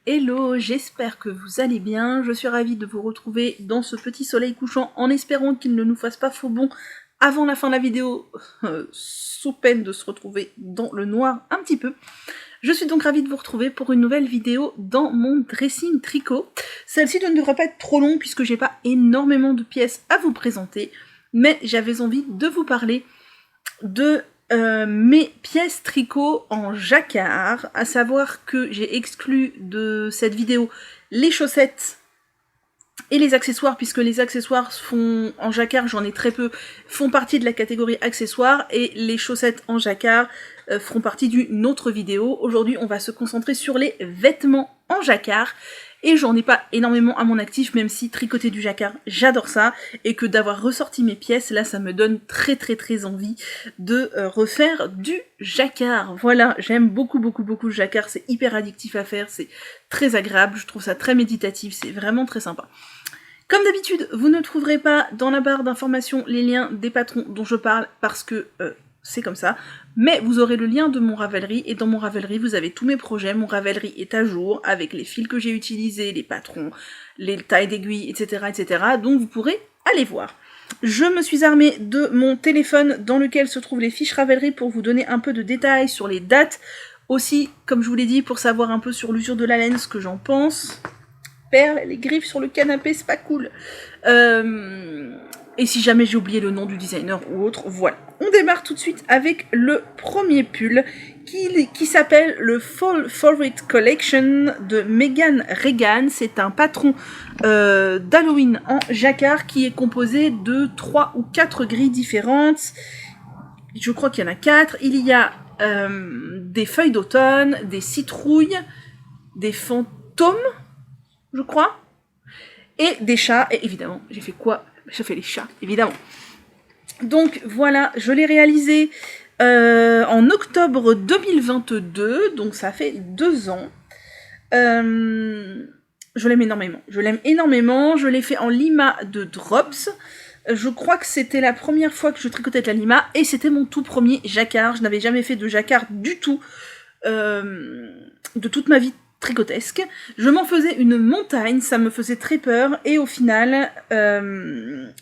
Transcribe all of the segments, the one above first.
Hello, j'espère que vous allez bien. Je suis ravie de vous retrouver dans ce petit soleil couchant en espérant qu'il ne nous fasse pas faux bond avant la fin de la vidéo, sous peine de se retrouver dans le noir un petit peu. Je suis donc ravie de vous retrouver pour une nouvelle vidéo dans mon dressing tricot. Celle-ci ne devrait pas être trop longue puisque j'ai pas énormément de pièces à vous présenter, mais j'avais envie de vous parler de mes pièces tricot en jacquard, à savoir que j'ai exclu de cette vidéo les chaussettes et les accessoires, puisque les accessoires font en jacquard, j'en ai très peu, font partie de la catégorie accessoires, et les chaussettes en jacquard feront partie d'une autre vidéo. Aujourd'hui, on va se concentrer sur les vêtements en jacquard, et j'en ai pas énormément à mon actif, même si tricoter du jacquard, j'adore ça, et que d'avoir ressorti mes pièces, là, ça me donne très envie de refaire du jacquard. Voilà, j'aime beaucoup le jacquard, c'est hyper addictif à faire, c'est très agréable, je trouve ça très méditatif, c'est vraiment très sympa. Comme d'habitude, vous ne trouverez pas dans la barre d'informations les liens des patrons dont je parle, parce que c'est comme ça, mais vous aurez le lien de mon Ravelry, et dans mon Ravelry, vous avez tous mes projets. Mon Ravelry est à jour, avec les fils que j'ai utilisés, les patrons, les tailles d'aiguilles, etc., donc vous pourrez aller voir. Je me suis armée de mon téléphone, dans lequel se trouvent les fiches Ravelry, pour vous donner un peu de détails sur les dates, aussi, comme je vous l'ai dit, pour savoir un peu sur l'usure de la laine, ce que j'en pense. Perles, les griffes sur le canapé, c'est pas cool. Et si jamais j'ai oublié le nom du designer ou autre, voilà. On démarre tout de suite avec le premier pull qui s'appelle le Fall Favorite Collection de Megan Regan. C'est un patron d'Halloween en jacquard qui est composé de 3 ou 4 grilles différentes. Je crois qu'il y en a 4. Il y a des feuilles d'automne, des citrouilles, des fantômes, je crois, et des chats. Et évidemment, j'ai fait quoi ? J'ai fait les chats, évidemment. Donc voilà, je l'ai réalisé en octobre 2022, donc ça fait 2 ans. Je l'aime énormément. Je l'ai fait en lima de Drops. Je crois que c'était la première fois que je tricotais de la lima, et c'était mon tout premier jacquard. Je n'avais jamais fait de jacquard du tout, de toute ma vie tricotesque. Je m'en faisais une montagne, ça me faisait très peur, et au final,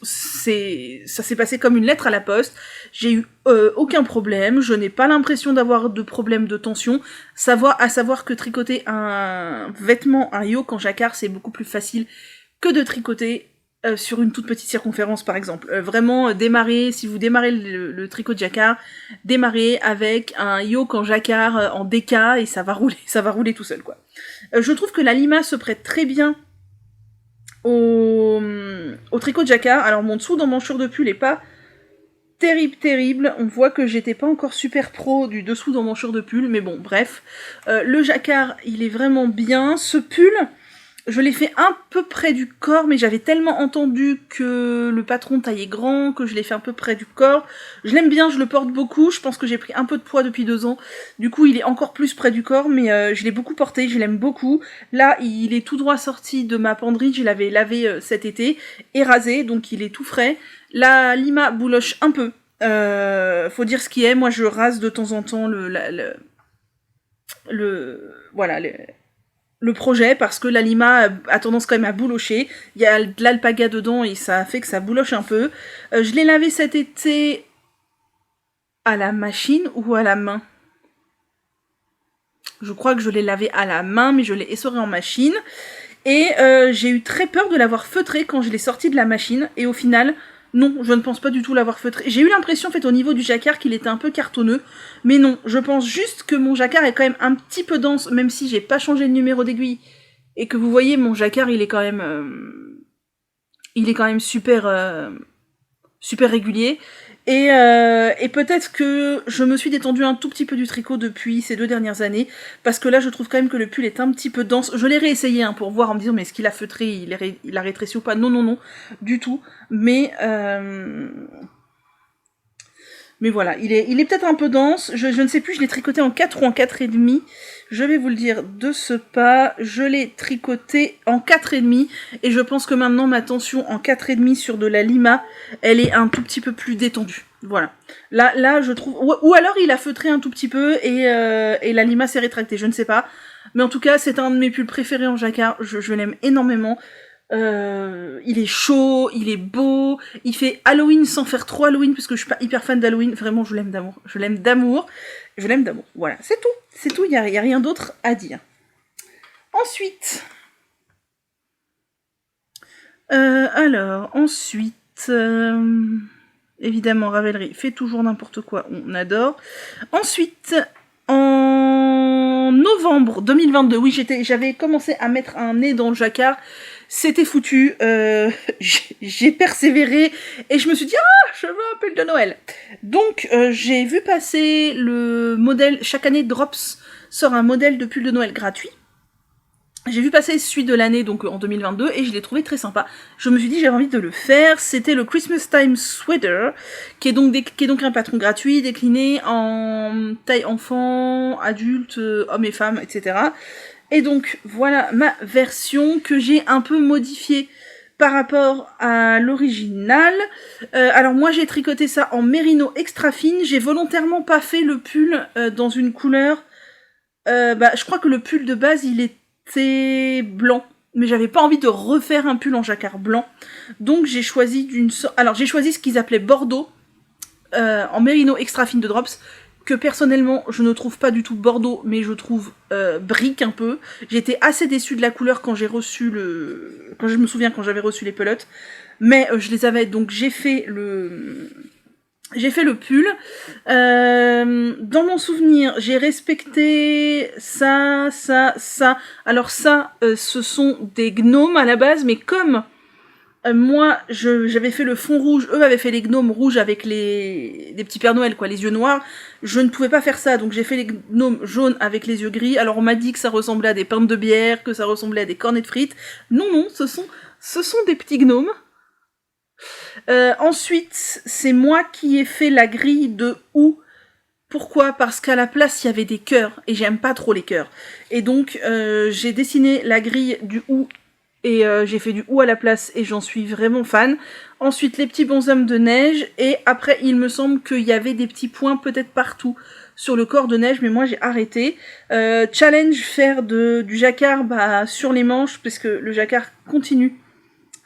ça s'est passé comme une lettre à la poste. J'ai eu aucun problème, je n'ai pas l'impression d'avoir de problème de tension. À savoir que tricoter un vêtement, un yoke en jacquard, c'est beaucoup plus facile que de tricoter sur une toute petite circonférence, par exemple. Vraiment, si vous démarrez le tricot de jacquard, démarrez avec un yoke en jacquard en DK, et ça va rouler tout seul, quoi. Je trouve que la lima se prête très bien au tricot de jacquard. Alors, mon dessous d'emmanchure de pull est pas terrible. On voit que j'étais pas encore super pro du dessous d'emmanchure de pull, mais bon, bref. Le jacquard, il est vraiment bien. Ce pull, je l'ai fait un peu près du corps, mais j'avais tellement entendu que le patron taillait grand, que je l'ai fait un peu près du corps. Je l'aime bien, je le porte beaucoup, je pense que j'ai pris un peu de poids depuis 2 ans. Du coup, il est encore plus près du corps, mais je l'ai beaucoup porté, je l'aime beaucoup. Là, il est tout droit sorti de ma penderie, je l'avais lavé cet été, et rasé, donc il est tout frais. La lima bouloche un peu. Faut dire ce qui est, moi je rase de temps en temps le projet, parce que la lima a tendance quand même à boulocher. Il y a de l'alpaga dedans et ça fait que ça bouloche un peu. Je l'ai lavé cet été à la machine ou à la main. Je crois que je l'ai lavé à la main, mais je l'ai essoré en machine. Et j'ai eu très peur de l'avoir feutré quand je l'ai sorti de la machine. Et au final, non, je ne pense pas du tout l'avoir feutré. J'ai eu l'impression, en fait, au niveau du jacquard, qu'il était un peu cartonneux. Mais non, je pense juste que mon jacquard est quand même un petit peu dense, même si j'ai pas changé le numéro d'aiguille. Et que vous voyez, mon jacquard, il est quand même super régulier. Et peut-être que je me suis détendue un tout petit peu du tricot depuis ces 2 dernières années, parce que là je trouve quand même que le pull est un petit peu dense. Je l'ai réessayé pour voir, en me disant mais est-ce qu'il a feutré, il a rétréci ou pas. Non, du tout. Mais voilà, il est peut-être un peu dense, je ne sais plus, je l'ai tricoté en 4 ou en 4,5. Je vais vous le dire de ce pas, je l'ai tricoté en 4,5, et je pense que maintenant ma tension en 4,5 sur de la lima, elle est un tout petit peu plus détendue. Voilà. Là je trouve... Ou alors il a feutré un tout petit peu, et la lima s'est rétractée, je ne sais pas. Mais en tout cas, c'est un de mes pulls préférés en jacquard, je l'aime énormément. Il est chaud, il est beau, il fait Halloween sans faire trop Halloween, parce que je suis pas hyper fan d'Halloween, vraiment je l'aime d'amour, voilà, c'est tout, il y a rien d'autre à dire. Ensuite, évidemment, Ravelry fait toujours n'importe quoi, on adore. Ensuite, en novembre 2022, oui, j'avais commencé à mettre un nez dans le jacquard, c'était foutu, j'ai persévéré, et je me suis dit, je veux un pull de Noël. Donc, j'ai vu passer le modèle, chaque année Drops sort un modèle de pull de Noël gratuit. J'ai vu passer celui de l'année, donc en 2022, et je l'ai trouvé très sympa. Je me suis dit, j'avais envie de le faire. C'était le Christmas Time Sweater, qui est donc un patron gratuit, décliné en taille enfant, adulte, hommes et femmes, etc. Et donc, voilà ma version que j'ai un peu modifiée par rapport à l'original. Alors moi, j'ai tricoté ça en mérino extra fine. J'ai volontairement pas fait le pull dans une couleur... je crois que le pull de base, il était blanc, mais j'avais pas envie de refaire un pull en jacquard blanc, donc j'ai choisi j'ai choisi ce qu'ils appelaient Bordeaux, en mérino extra fine de Drops, que personnellement je ne trouve pas du tout Bordeaux, mais je trouve brique un peu. J'étais assez déçue de la couleur quand j'avais reçu les pelotes, mais je les avais, donc j'ai fait le pull. Dans mon souvenir, j'ai respecté ça. Alors ça, ce sont des gnomes à la base, mais comme moi, j'avais fait le fond rouge, eux avaient fait les gnomes rouges avec des petits Pères Noël, quoi, les yeux noirs, je ne pouvais pas faire ça, donc j'ai fait les gnomes jaunes avec les yeux gris. Alors on m'a dit que ça ressemblait à des pintes de bière, que ça ressemblait à des cornets de frites. Non, ce sont des petits gnomes. Ensuite, c'est moi qui ai fait la grille de OU. Pourquoi ? Parce qu'à la place, il y avait des cœurs, et j'aime pas trop les cœurs. Et donc, j'ai dessiné la grille du OU, et j'ai fait du OU à la place, et j'en suis vraiment fan. Ensuite, les petits bonshommes de neige, et après, il me semble qu'il y avait des petits points peut-être partout sur le corps de neige, mais moi j'ai arrêté. Challenge faire du jacquard sur les manches, parce que le jacquard continue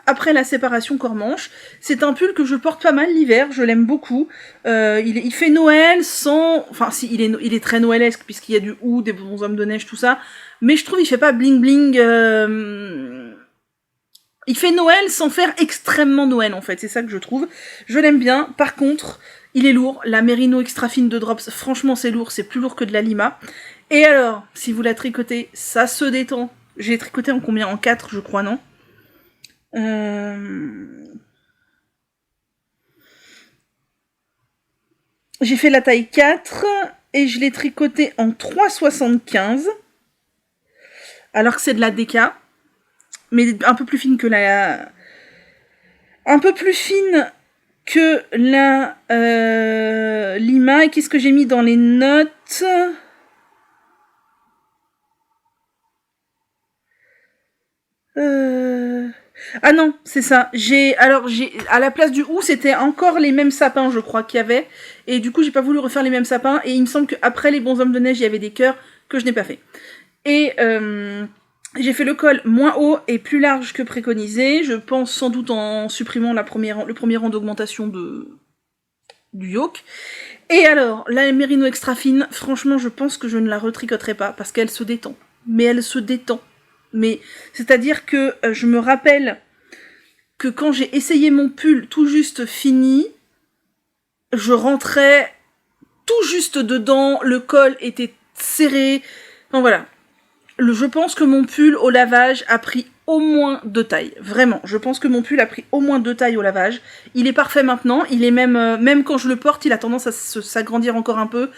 après la séparation corps-manche. C'est un pull que je porte pas mal l'hiver, je l'aime beaucoup. Il fait Noël sans... Enfin, si, il est très noëlesque, puisqu'il y a du OU, des bonshommes de neige, tout ça. Mais je trouve il fait pas bling-bling... Il fait Noël sans faire extrêmement Noël, en fait. C'est ça que je trouve. Je l'aime bien. Par contre, il est lourd. La Mérino extra fine de Drops, franchement, c'est lourd. C'est plus lourd que de la Lima. Et alors, si vous la tricotez, ça se détend. J'ai tricoté en combien ? En 4, je crois, non ? J'ai fait la taille 4 et je l'ai tricoté en 3,75, alors que c'est de la DK, mais un peu plus fine que la Lima. Et qu'est-ce que j'ai mis dans les notes ? Ah non, c'est ça. À la place du OU, c'était encore les mêmes sapins, je crois, qu'il y avait. Et du coup, j'ai pas voulu refaire les mêmes sapins. Et il me semble qu'après les bonshommes de neige, il y avait des cœurs que je n'ai pas fait. Et j'ai fait le col moins haut et plus large que préconisé. Je pense sans doute en supprimant le premier rang d'augmentation du yoke. Et alors, la Mérino extra fine, franchement, je pense que je ne la retricoterai pas parce qu'elle se détend. Mais elle se détend. Mais c'est-à-dire que je me rappelle que quand j'ai essayé mon pull tout juste fini, je rentrais tout juste dedans, le col était serré. Enfin voilà. Je pense que mon pull au lavage a pris au moins 2 tailles. Vraiment, je pense que mon pull a pris au moins 2 tailles au lavage. Il est parfait maintenant, il est même quand je le porte, il a tendance à s'agrandir encore un peu.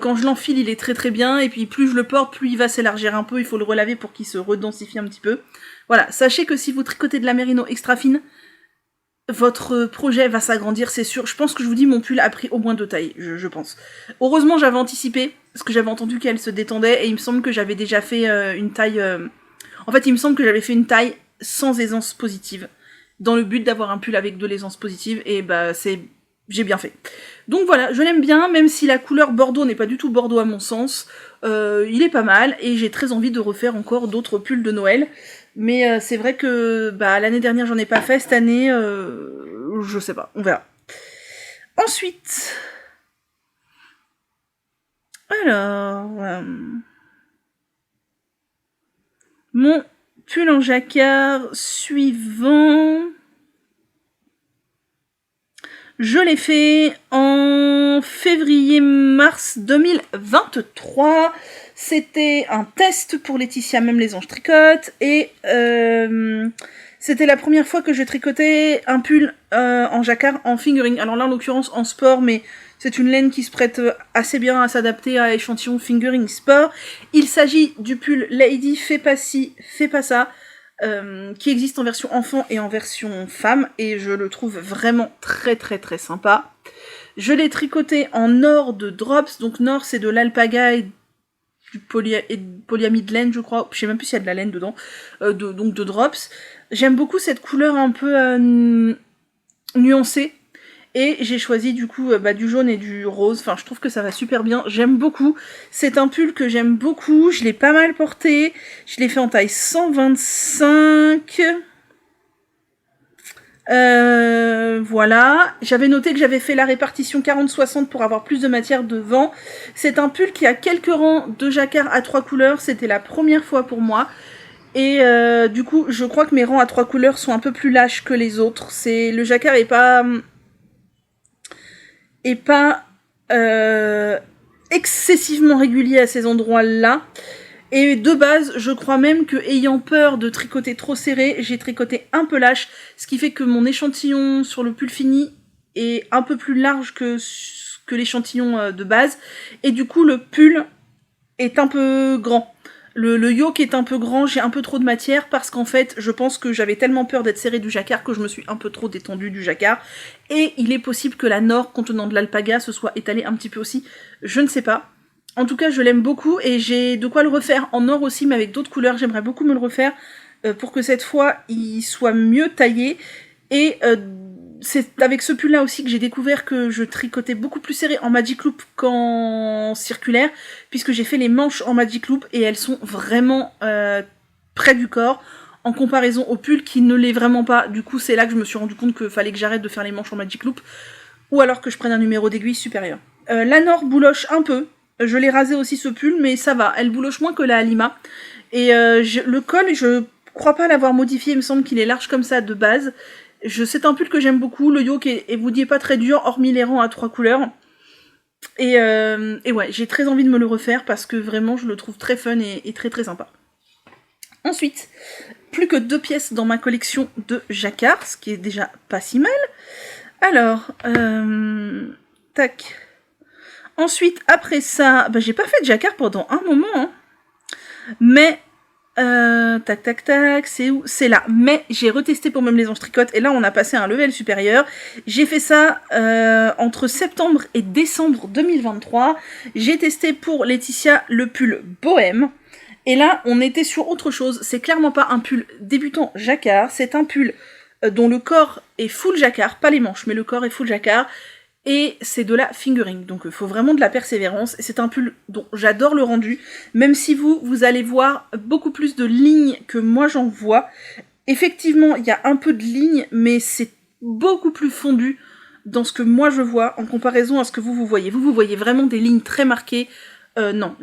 Quand je l'enfile, il est très très bien, et puis plus je le porte, plus il va s'élargir un peu, il faut le relaver pour qu'il se redensifie un petit peu. Voilà, sachez que si vous tricotez de la Mérino extra fine, votre projet va s'agrandir, c'est sûr. Je pense que je vous dis, mon pull a pris au moins 2 tailles, je pense. Heureusement, j'avais anticipé, parce que j'avais entendu qu'elle se détendait, et il me semble que j'avais déjà fait une taille... En fait, il me semble que j'avais fait une taille sans aisance positive, dans le but d'avoir un pull avec de l'aisance positive, et c'est j'ai bien fait. Donc voilà, je l'aime bien, même si la couleur bordeaux n'est pas du tout bordeaux à mon sens. Il est pas mal, et j'ai très envie de refaire encore d'autres pulls de Noël. Mais c'est vrai que l'année dernière j'en ai pas fait, cette année, je sais pas, on verra. Ensuite, alors, mon pull en jacquard suivant, je l'ai fait en février-mars 2023. C'était un test pour Laetitia, même les anges tricotent, et c'était la première fois que je tricotais un pull en jacquard en fingering. Alors là, en l'occurrence, en sport, mais c'est une laine qui se prête assez bien à s'adapter à échantillon fingering sport. Il s'agit du pull Lady Fais pas ci, fais pas ça, qui existe en version enfant et en version femme, et je le trouve vraiment très très très sympa. Je l'ai tricoté en nord de Drops, donc nord c'est de l'alpaga et du polyamide laine, je crois, je sais même plus s'il y a de la laine dedans, donc de Drops. J'aime beaucoup cette couleur un peu nuancée, et j'ai choisi du coup du jaune et du rose. Enfin, je trouve que ça va super bien, j'aime beaucoup. C'est un pull que j'aime beaucoup, je l'ai pas mal porté, je l'ai fait en taille 125. Voilà, j'avais noté que j'avais fait la répartition 40-60 pour avoir plus de matière devant. C'est un pull qui a quelques rangs de jacquard à 3 couleurs, c'était la première fois pour moi. Et du coup, je crois que mes rangs à 3 couleurs sont un peu plus lâches que les autres. Le jacquard est pas excessivement régulier à ces endroits-là. Et de base, je crois même que, ayant peur de tricoter trop serré, j'ai tricoté un peu lâche, ce qui fait que mon échantillon sur le pull fini est un peu plus large que l'échantillon de base, et du coup le pull est un peu grand. Le yoke est un peu grand, j'ai un peu trop de matière, parce qu'en fait, je pense que j'avais tellement peur d'être serré du jacquard que je me suis un peu trop détendue du jacquard, et il est possible que la nord contenant de l'alpaga se soit étalée un petit peu aussi, je ne sais pas. En tout cas, je l'aime beaucoup, et j'ai de quoi le refaire en or aussi, mais avec d'autres couleurs. J'aimerais beaucoup me le refaire pour que cette fois, il soit mieux taillé. Et c'est avec ce pull-là aussi que j'ai découvert que je tricotais beaucoup plus serré en Magic Loop qu'en circulaire, puisque j'ai fait les manches en Magic Loop, et elles sont vraiment près du corps, en comparaison au pull qui ne l'est vraiment pas. Du coup, c'est là que je me suis rendu compte qu'il fallait que j'arrête de faire les manches en Magic Loop, ou alors que je prenne un numéro d'aiguille supérieur. La Nord bouloche un peu. Je l'ai rasé aussi ce pull, mais ça va, elle bouloche moins que la Halima. Et le col, je crois pas l'avoir modifié, il me semble qu'il est large comme ça de base. C'est un pull que j'aime beaucoup, le yoke est, vous dites, pas très dur, hormis les rangs à 3 couleurs. Et ouais, j'ai très envie de me le refaire, parce que vraiment je le trouve très fun et très très sympa. Ensuite, plus que 2 pièces dans ma collection de jacquard, ce qui est déjà pas si mal. Alors, tac... Ensuite, après ça, j'ai pas fait de jacquard pendant un moment, hein. Mais, tac, c'est où? C'est là. Mais j'ai retesté pour Même les anges tricotent, et là on a passé à un level supérieur. J'ai fait ça entre septembre et décembre 2023. J'ai testé pour Laetitia le pull bohème. Et là, on était sur autre chose. C'est clairement pas un pull débutant jacquard, c'est un pull dont le corps est full jacquard, pas les manches, mais le corps est full jacquard. Et c'est de la fingering, donc il faut vraiment de la persévérance. C'est un pull dont j'adore le rendu, même si vous allez voir beaucoup plus de lignes que moi j'en vois. Effectivement, il y a un peu de lignes, mais c'est beaucoup plus fondu dans ce que moi je vois, en comparaison à ce que vous voyez. Vous voyez vraiment des lignes très marquées. Non,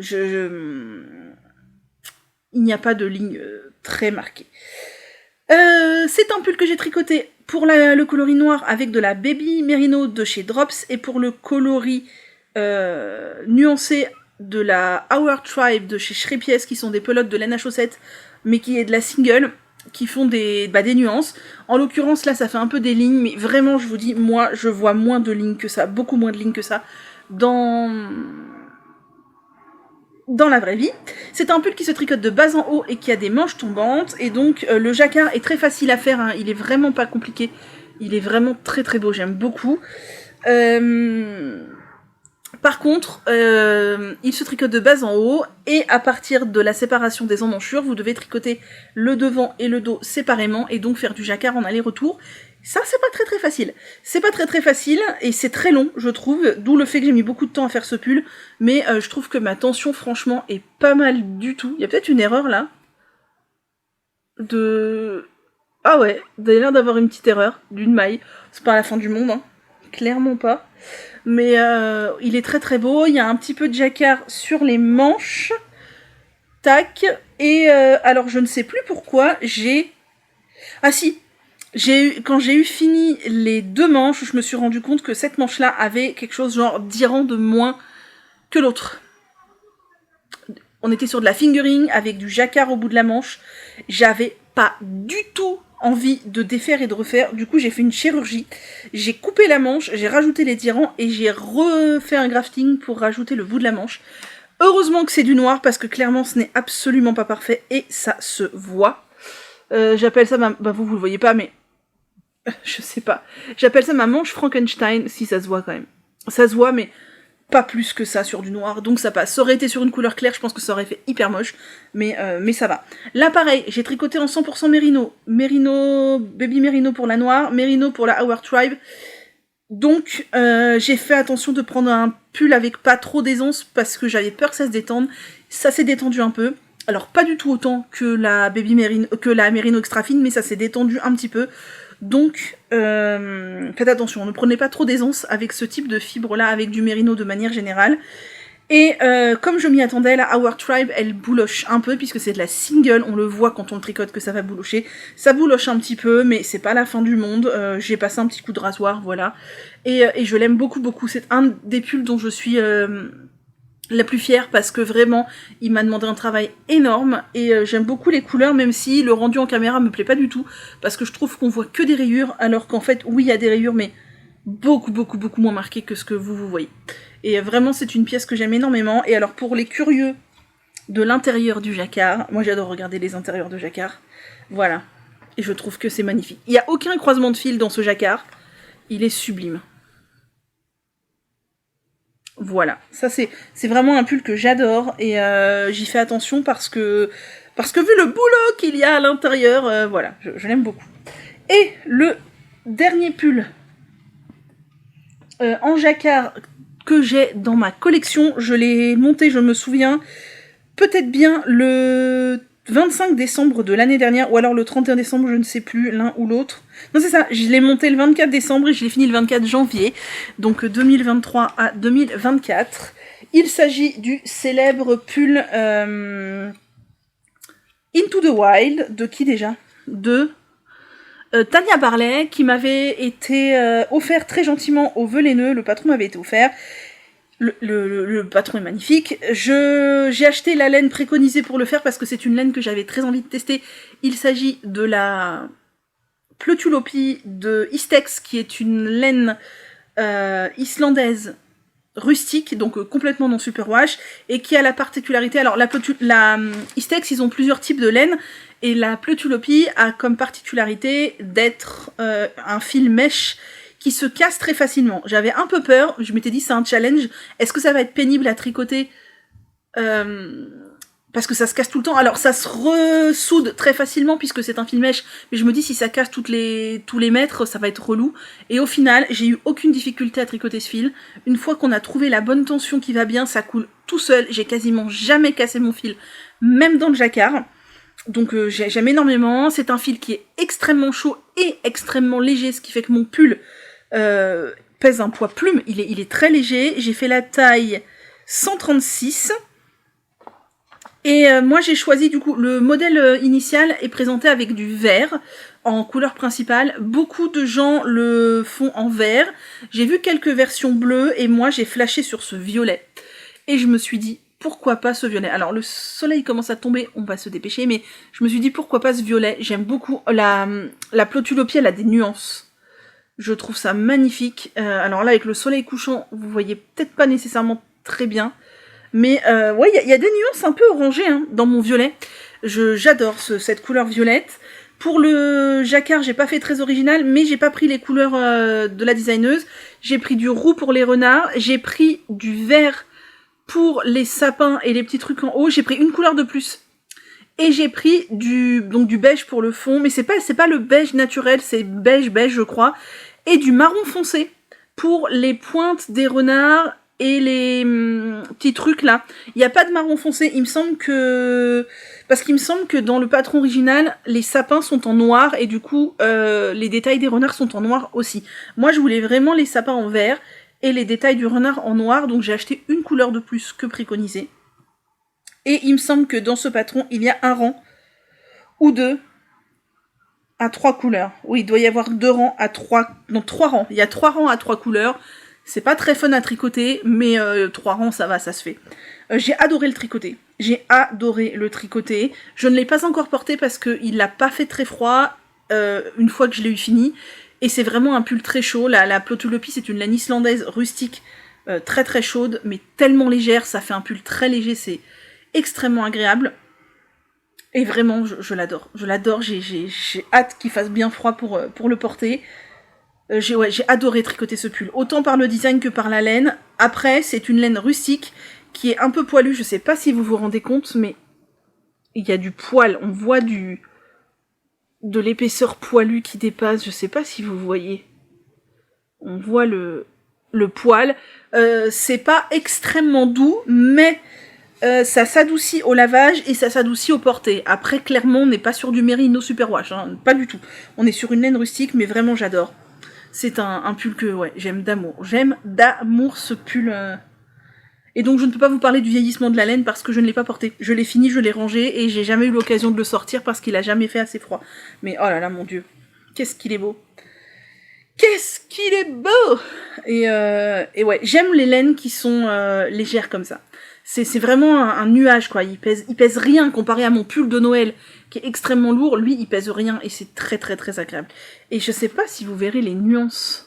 il n'y a pas de lignes très marquées. C'est un pull que j'ai tricoté pour le coloris noir avec de la Baby Merino de chez Drops, et pour le coloris nuancé de la Our Tribe de chez Shrepies, qui sont des pelotes de laine à chaussettes, mais qui est de la single, qui font des nuances. En l'occurrence, là, ça fait un peu des lignes, mais vraiment, je vous dis, moi, je vois moins de lignes que ça, beaucoup moins de lignes que ça, dans la vraie vie. C'est un pull qui se tricote de bas en haut et qui a des manches tombantes, et donc le jacquard est très facile à faire, hein. Il est vraiment pas compliqué, il est vraiment très très beau, j'aime beaucoup. Par contre, il se tricote de bas en haut, et à partir de la séparation des emmanchures, vous devez tricoter le devant et le dos séparément, et donc faire du jacquard en aller-retour, Ça, c'est pas très facile. C'est pas très facile, et c'est très long, je trouve, d'où le fait que j'ai mis beaucoup de temps à faire ce pull, mais je trouve que ma tension, franchement, est pas mal du tout. Il y a peut-être une erreur, là. Ah ouais, vous avez l'air d'avoir une petite erreur, d'une maille. C'est pas la fin du monde, hein. Clairement pas. Mais il est très beau, il y a un petit peu de jacquard sur les manches. Tac, et alors je ne sais plus pourquoi, Ah si, quand j'ai eu fini les 2 manches, je me suis rendu compte que cette manche-là avait quelque chose genre 10 rangs de moins que l'autre. On était sur de la fingering avec du jacquard au bout de la manche. J'avais pas du tout envie de défaire et de refaire. Du coup, j'ai fait une chirurgie. J'ai coupé la manche, j'ai rajouté les 10 rangs et j'ai refait un grafting pour rajouter le bout de la manche. Heureusement que c'est du noir parce que clairement, ce n'est absolument pas parfait et ça se voit. J'appelle ça vous le voyez pas, mais je sais pas. J'appelle ça ma manche Frankenstein, si ça se voit quand même. Ça se voit, mais pas plus que ça sur du noir, donc ça passe. Ça aurait été sur une couleur claire, je pense que ça aurait fait hyper moche, mais ça va. Là, pareil, j'ai tricoté en 100% mérino. Baby mérino pour la noire, mérino pour la Our Tribe. Donc, j'ai fait attention de prendre un pull avec pas trop d'aisance, parce que j'avais peur que ça se détende. Ça s'est détendu un peu. Alors, pas du tout autant que la mérino extra fine, mais ça s'est détendu un petit peu. Donc, faites attention, ne prenez pas trop d'aisance avec ce type de fibre-là, avec du mérino de manière générale. Et comme je m'y attendais, la Our Tribe, elle bouloche un peu, puisque c'est de la single, on le voit quand on le tricote que ça va boulocher. Ça bouloche un petit peu, mais c'est pas la fin du monde. J'ai passé un petit coup de rasoir, voilà. Et je l'aime beaucoup. C'est un des pulls dont je suis la plus fière, parce que vraiment, il m'a demandé un travail énorme, et j'aime beaucoup les couleurs, même si le rendu en caméra me plaît pas du tout, parce que je trouve qu'on voit que des rayures, alors qu'en fait, oui, il y a des rayures, mais beaucoup moins marquées que ce que vous voyez. Et vraiment, c'est une pièce que j'aime énormément. Et alors, pour les curieux de l'intérieur du jacquard, moi j'adore regarder les intérieurs de jacquard, voilà, et je trouve que c'est magnifique. Il n'y a aucun croisement de fil dans ce jacquard, il est sublime. Voilà, ça c'est vraiment un pull que j'adore, et j'y fais attention parce que vu le boulot qu'il y a à l'intérieur, voilà, je l'aime beaucoup. Et le dernier pull en jacquard que j'ai dans ma collection, je l'ai monté, je me souviens, peut-être bien le 25 décembre de l'année dernière, ou alors le 31 décembre, je ne sais plus, l'un ou l'autre. Non, c'est ça, je l'ai monté le 24 décembre et je l'ai fini le 24 janvier, donc 2023 à 2024. Il s'agit du célèbre pull Into the Wild, de qui déjà ? De Tania Barley, qui m'avait été offert très gentiment au Velaineux, le patron m'avait été offert. Le patron est magnifique. J'ai acheté la laine préconisée pour le faire parce que c'est une laine que j'avais très envie de tester. Il s'agit de la Pleutulopie de Istex, qui est une laine islandaise rustique, donc complètement non superwash, et qui a la particularité... Alors, la Istex, ils ont plusieurs types de laine, et la Pleutulopie a comme particularité d'être un fil mèche qui se casse très facilement. J'avais un peu peur, je m'étais dit c'est un challenge, est-ce que ça va être pénible à tricoter parce que ça se casse tout le temps. Alors ça se ressoude très facilement puisque c'est un fil mèche, mais je me dis si ça casse tous les mètres, ça va être relou. Et au final, j'ai eu aucune difficulté à tricoter ce fil. Une fois qu'on a trouvé la bonne tension qui va bien, ça coule tout seul. J'ai quasiment jamais cassé mon fil, même dans le jacquard. Donc j'aime énormément. C'est un fil qui est extrêmement chaud et extrêmement léger, ce qui fait que mon pull pèse un poids plume, il est très léger. J'ai fait la taille 136 et moi j'ai choisi du coup, le modèle initial est présenté avec du vert en couleur principale. Beaucoup de gens le font en vert, j'ai vu quelques versions bleues et moi j'ai flashé sur ce violet et je me suis dit pourquoi pas ce violet. Alors le soleil commence à tomber, on va se dépêcher, mais je me suis dit pourquoi pas ce violet. J'aime beaucoup la Pleutulopie, elle a des nuances. Je trouve ça magnifique. Alors là, avec le soleil couchant, vous voyez peut-être pas nécessairement très bien. Mais ouais, il y a des nuances un peu orangées hein, dans mon violet. J'adore cette couleur violette. Pour le jacquard, j'ai pas fait très original, mais j'ai pas pris les couleurs de la designeuse. J'ai pris du roux pour les renards. J'ai pris du vert pour les sapins et les petits trucs en haut. J'ai pris une couleur de plus. Et j'ai pris du beige pour le fond, mais c'est pas le beige naturel, c'est beige je crois, et du marron foncé pour les pointes des renards et les petits trucs là. Il n'y a pas de marron foncé, il me semble que... Parce qu'il me semble que dans le patron original, les sapins sont en noir et du coup, les détails des renards sont en noir aussi. Moi, je voulais vraiment les sapins en vert et les détails du renard en noir, donc j'ai acheté une couleur de plus que préconisé. Et il me semble que dans ce patron, il y a un rang ou deux à 3 couleurs. Oui, il doit y avoir 2 rangs à 3... Non, 3 rangs. Il y a 3 rangs à 3 couleurs. C'est pas très fun à tricoter, mais 3 rangs, ça va, ça se fait. J'ai adoré le tricoter. J'ai adoré le tricoter. Je ne l'ai pas encore porté parce qu'il l'a pas fait très froid une fois que je l'ai eu fini. Et c'est vraiment un pull très chaud. La Plötulopi, c'est une laine islandaise rustique très très chaude, mais tellement légère. Ça fait un pull très léger, c'est extrêmement agréable. Et vraiment, je l'adore. Je l'adore, j'ai hâte qu'il fasse bien froid pour le porter. J'ai adoré tricoter ce pull, autant par le design que par la laine. Après, c'est une laine rustique qui est un peu poilue, je sais pas si vous vous rendez compte, mais il y a du poil, on voit de l'épaisseur poilue qui dépasse, je sais pas si vous voyez. On voit le poil. C'est pas extrêmement doux, mais ça s'adoucit au lavage et ça s'adoucit au porté. Après, clairement, on n'est pas sur du Merino Superwash, hein, pas du tout. On est sur une laine rustique, mais vraiment j'adore. C'est un pull que ouais, j'aime d'amour. J'aime d'amour ce pull. Et donc je ne peux pas vous parler du vieillissement de la laine parce que je ne l'ai pas porté. Je l'ai fini, je l'ai rangé et j'ai jamais eu l'occasion de le sortir parce qu'il a jamais fait assez froid. Mais oh là là, mon Dieu. Qu'est-ce qu'il est beau. Qu'est-ce qu'il est beau. Et ouais, j'aime les laines qui sont légères comme ça. C'est vraiment un nuage, quoi. Il pèse rien comparé à mon pull de Noël, qui est extrêmement lourd. Lui, il pèse rien, et c'est très très très agréable. Et je sais pas si vous verrez les nuances.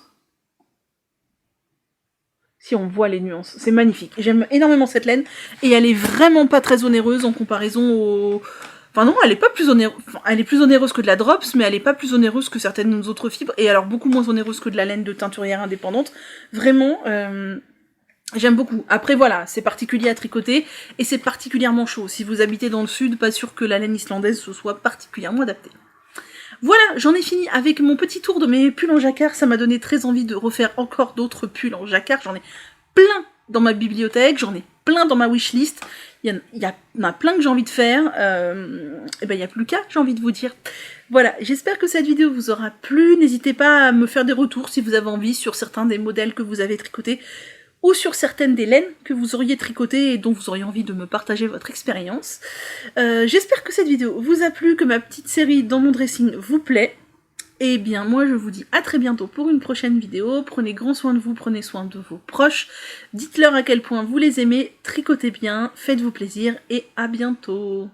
Si on voit les nuances. C'est magnifique. J'aime énormément cette laine, et elle est vraiment pas très onéreuse en comparaison au... Enfin non, elle est pas plus onéreuse... Enfin, elle est plus onéreuse que de la Drops, mais elle est pas plus onéreuse que certaines autres fibres, et alors beaucoup moins onéreuse que de la laine de teinturière indépendante. Vraiment... J'aime beaucoup. Après voilà, c'est particulier à tricoter et c'est particulièrement chaud. Si vous habitez dans le sud, pas sûr que la laine islandaise se soit particulièrement adaptée. Voilà, j'en ai fini avec mon petit tour de mes pulls en jacquard. Ça m'a donné très envie de refaire encore d'autres pulls en jacquard. J'en ai plein dans ma bibliothèque, j'en ai plein dans ma wishlist. Il y en a plein que j'ai envie de faire. Et ben il n'y a plus qu'à, j'ai envie de vous dire. Voilà, j'espère que cette vidéo vous aura plu. N'hésitez pas à me faire des retours si vous avez envie sur certains des modèles que vous avez tricotés, ou sur certaines des laines que vous auriez tricotées et dont vous auriez envie de me partager votre expérience. J'espère que cette vidéo vous a plu, que ma petite série dans mon dressing vous plaît. Et bien moi je vous dis à très bientôt pour une prochaine vidéo. Prenez grand soin de vous, prenez soin de vos proches. Dites-leur à quel point vous les aimez, tricotez bien, faites-vous plaisir et à bientôt.